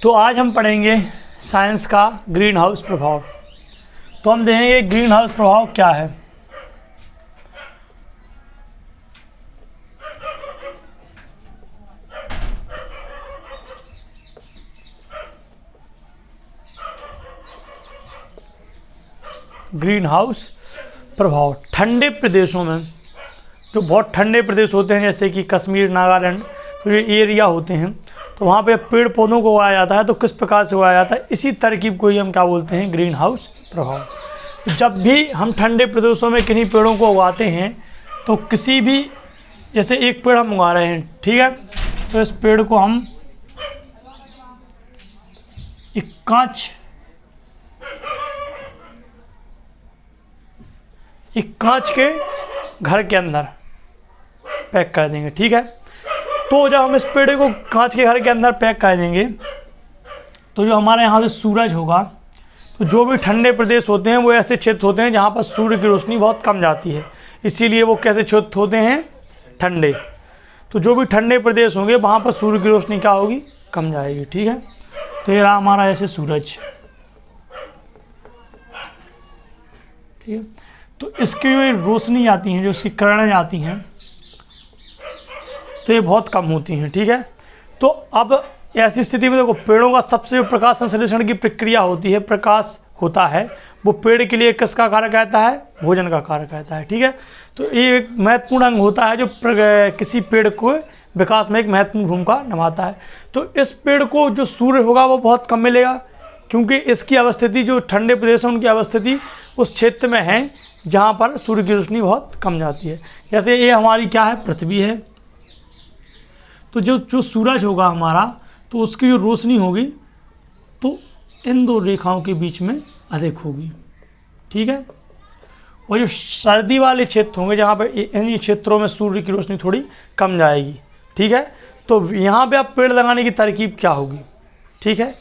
तो आज हम पढ़ेंगे साइंस का ग्रीन हाउस प्रभाव। तो हम देखेंगे ग्रीन हाउस प्रभाव क्या है। ग्रीन हाउस प्रभाव ठंडे प्रदेशों में, जो बहुत ठंडे प्रदेश होते हैं जैसे कि कश्मीर, नागालैंड, तो ये एरिया होते हैं, तो वहाँ पे पेड़ पौधों को उगाया जाता है। तो किस प्रकार से उगाया जाता है, इसी तरकीब को ही हम क्या बोलते हैं, ग्रीन हाउस प्रभाव। जब भी हम ठंडे प्रदेशों में किन्हीं पेड़ों को उगाते हैं तो किसी भी, जैसे एक पेड़ हम उगा रहे हैं, ठीक है, तो इस पेड़ को हम एक कांच के घर के अंदर पैक कर देंगे, ठीक है। तो जब हम इस पेड़ को कांच के घर के अंदर पैक कर देंगे तो जो हमारे यहाँ से सूरज होगा, तो जो भी ठंडे प्रदेश होते हैं वो ऐसे क्षेत्र होते हैं जहाँ पर सूर्य की रोशनी बहुत कम जाती है, इसीलिए वो कैसे क्षेत्र होते हैं, ठंडे। तो जो भी ठंडे प्रदेश होंगे वहाँ पर सूर्य की रोशनी क्या होगी, कम जाएगी, ठीक है। तो ये रहा हमारा ऐसे सूरज, ठीक है। तो इसकी जो रोशनी आती है, जो इसकी किरणें आती हैं, तो ये बहुत कम होती हैं, ठीक है। तो अब ऐसी स्थिति में देखो, पेड़ों का सबसे जो प्रकाश संश्लेषण की प्रक्रिया होती है, प्रकाश होता है, वो पेड़ के लिए किसका कार्य कहता है, भोजन का कार्य कहता है, ठीक है। तो ये एक महत्वपूर्ण अंग होता है जो किसी पेड़ को विकास में एक महत्वपूर्ण भूमिका निभाता है। तो इस पेड़ को जो सूर्य होगा वो बहुत कम मिलेगा, क्योंकि इसकी अवस्थिति, जो ठंडे प्रदेश है उनकी अवस्थिति उस क्षेत्र में है जहाँ पर सूर्य की रोशनी बहुत कम जाती है। जैसे ये हमारी क्या है, पृथ्वी है, तो जो सूरज होगा हमारा, तो उसकी जो रोशनी होगी तो इन दो रेखाओं के बीच में अधिक होगी, ठीक है। और जो सर्दी वाले क्षेत्र होंगे जहाँ पर इन क्षेत्रों में सूर्य की रोशनी थोड़ी कम जाएगी, ठीक है। तो यहाँ पे अब पेड़ लगाने की तरकीब क्या होगी, ठीक है।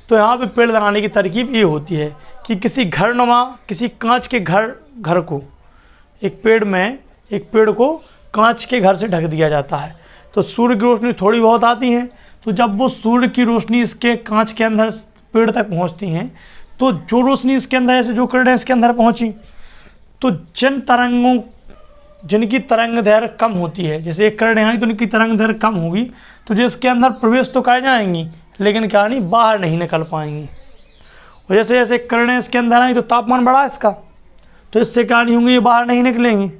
तो यहाँ पे पेड़ लगाने की तरकीब ये होती है कि किसी घरनुमा, किसी कांच के घर को, एक पेड़ को कांच के घर से ढक दिया जाता है। तो सूर्य की रोशनी थोड़ी बहुत आती है, तो जब वो सूर्य की रोशनी इसके कांच के अंदर पेड़ तक पहुंचती हैं, तो जो रोशनी इसके अंदर, ऐसे जो किरणें इसके अंदर पहुंची, तो जिनकी तरंग दैर्घ्य कम होती है, जैसे एक किरणें आई तो उनकी तरंग दैर्घ्य कम होगी, तो जो इसके अंदर प्रवेश तो कर जाएंगी लेकिन क्या नहीं, बाहर नहीं निकल पाएंगी। और जैसे जैसे किरणें इसके अंदर आई तो तापमान बढ़ा इसका, तो इससे क्या नहीं होंगी, ये बाहर नहीं निकलेंगी।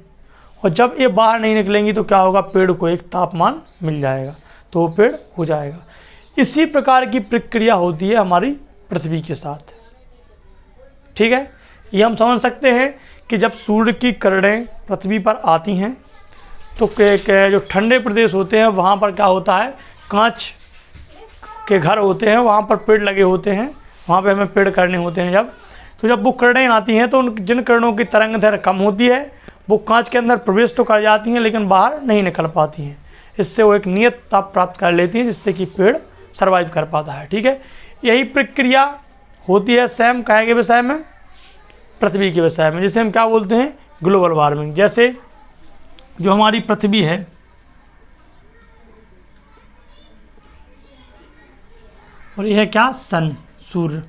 और जब ये बाहर नहीं निकलेंगी तो क्या होगा, पेड़ को एक तापमान मिल जाएगा, तो वो पेड़ हो जाएगा। इसी प्रकार की प्रक्रिया होती है हमारी पृथ्वी के साथ, ठीक है। ये हम समझ सकते हैं कि जब सूर्य की किरणें पृथ्वी पर आती हैं तो जो ठंडे प्रदेश होते हैं वहाँ पर क्या होता है, कांच के घर होते हैं, वहाँ पर पेड़ लगे होते हैं, वहाँ पे हमें पेड़ करने होते हैं। जब वो किरणें आती हैं तो जिन किरणों की तरंग दैर्घ्य कम होती है वो कांच के अंदर प्रवेश तो कर जाती हैं लेकिन बाहर नहीं निकल पाती हैं। इससे वो एक नियत ताप प्राप्त कर लेती है जिससे कि पेड़ सर्वाइव कर पाता है, ठीक है। यही प्रक्रिया होती है सेम काहे के विषय में, पृथ्वी के विषय में, जिसे हम क्या बोलते हैं, ग्लोबल वार्मिंग। जैसे जो हमारी पृथ्वी है, और यह है क्या, सन, सूर्य।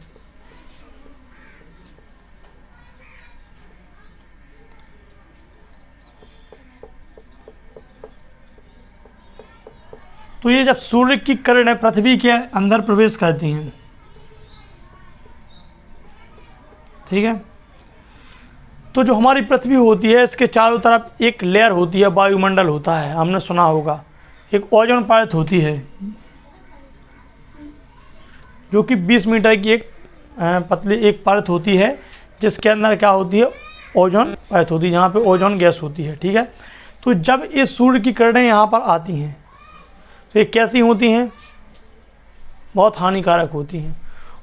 तो ये जब सूर्य की किरणें पृथ्वी के अंदर प्रवेश करती हैं, ठीक है, तो जो हमारी पृथ्वी होती है इसके चारों तरफ एक लेयर होती है, वायुमंडल होता है, हमने सुना होगा। एक ओजोन परत होती है जो कि 20 मीटर की एक पतली एक परत होती है, जिसके अंदर क्या होती है, ओजोन परत होती है, जहाँ पे ओजोन गैस होती है, ठीक है। तो जब इस सूर्य की किरणें यहाँ पर आती हैं तो ये कैसी होती हैं, बहुत हानिकारक होती हैं,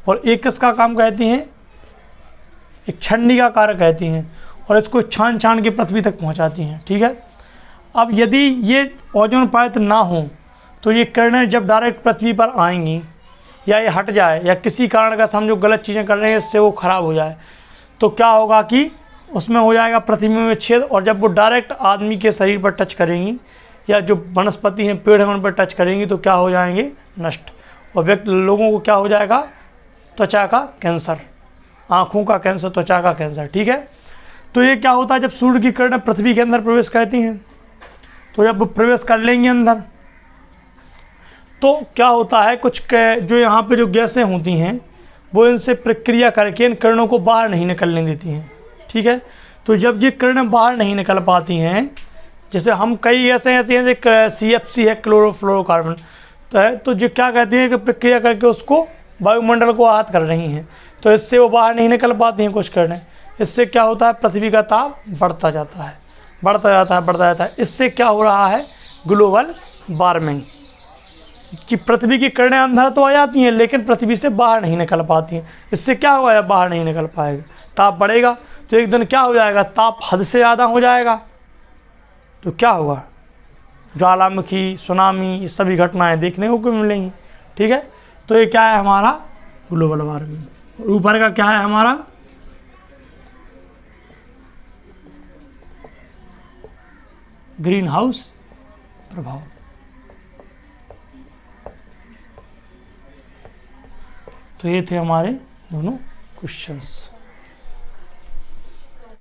और एक किसका काम कहती हैं, एक छन्नी का कार्य कहती हैं, और इसको छान छान के पृथ्वी तक पहुंचाती हैं, ठीक है। अब यदि ये ओजोन परत ना हो तो ये किरणें जब डायरेक्ट पृथ्वी पर आएंगी, या ये हट जाए, या किसी कारण का हम जो गलत चीज़ें कर रहे हैं इससे वो ख़राब हो जाए, तो क्या होगा कि उसमें हो जाएगा पृथ्वी में छेद, और जब वो डायरेक्ट आदमी के शरीर पर टच करेंगी या जो वनस्पति हैं, पेड़ हैं, उन पर टच करेंगी तो क्या हो जाएंगे, नष्ट। और व्यक्ति लोगों को क्या हो जाएगा, त्वचा का कैंसर, आँखों का कैंसर, त्वचा का कैंसर, ठीक है। तो ये क्या होता है, जब सूर्य की किरणें पृथ्वी के अंदर प्रवेश करती हैं, तो जब प्रवेश कर लेंगे अंदर, तो क्या होता है, कुछ जो यहाँ पे जो गैसें होती हैं वो इनसे प्रक्रिया करके इन किरणों को बाहर नहीं निकलने देती हैं, ठीक है। तो जब ये किरणें बाहर नहीं निकल पाती हैं, जैसे हम कई ऐसे हैं जैसे CFC है, क्लोरोफ्लोरोकार्बन, तो जो क्या कहती हैं कि प्रक्रिया करके उसको वायुमंडल को आहत कर रही हैं, तो इससे वो बाहर नहीं निकल पाती हैं कुछ किरणें। इससे क्या होता है, पृथ्वी का ताप बढ़ता जाता है, बढ़ता जाता है, बढ़ता जाता है। इससे क्या हो रहा है, ग्लोबल वार्मिंग, कि पृथ्वी की किरणें अंदर तो आ जाती हैं लेकिन पृथ्वी से बाहर नहीं निकल पाती हैं। इससे क्या होगा, जब बाहर नहीं निकल पाएगा, ताप बढ़ेगा, तो एक दिन क्या हो जाएगा, ताप हद से ज़्यादा हो जाएगा, तो क्या होगा, ज्वालामुखी, सुनामी, ये सभी घटनाएं देखने को मिलेंगी, ठीक है। तो ये क्या है हमारा ग्लोबल वार्मिंग। ऊपर का क्या है हमारा ग्रीन हाउस प्रभाव। तो ये थे हमारे दोनों क्वेश्चंस।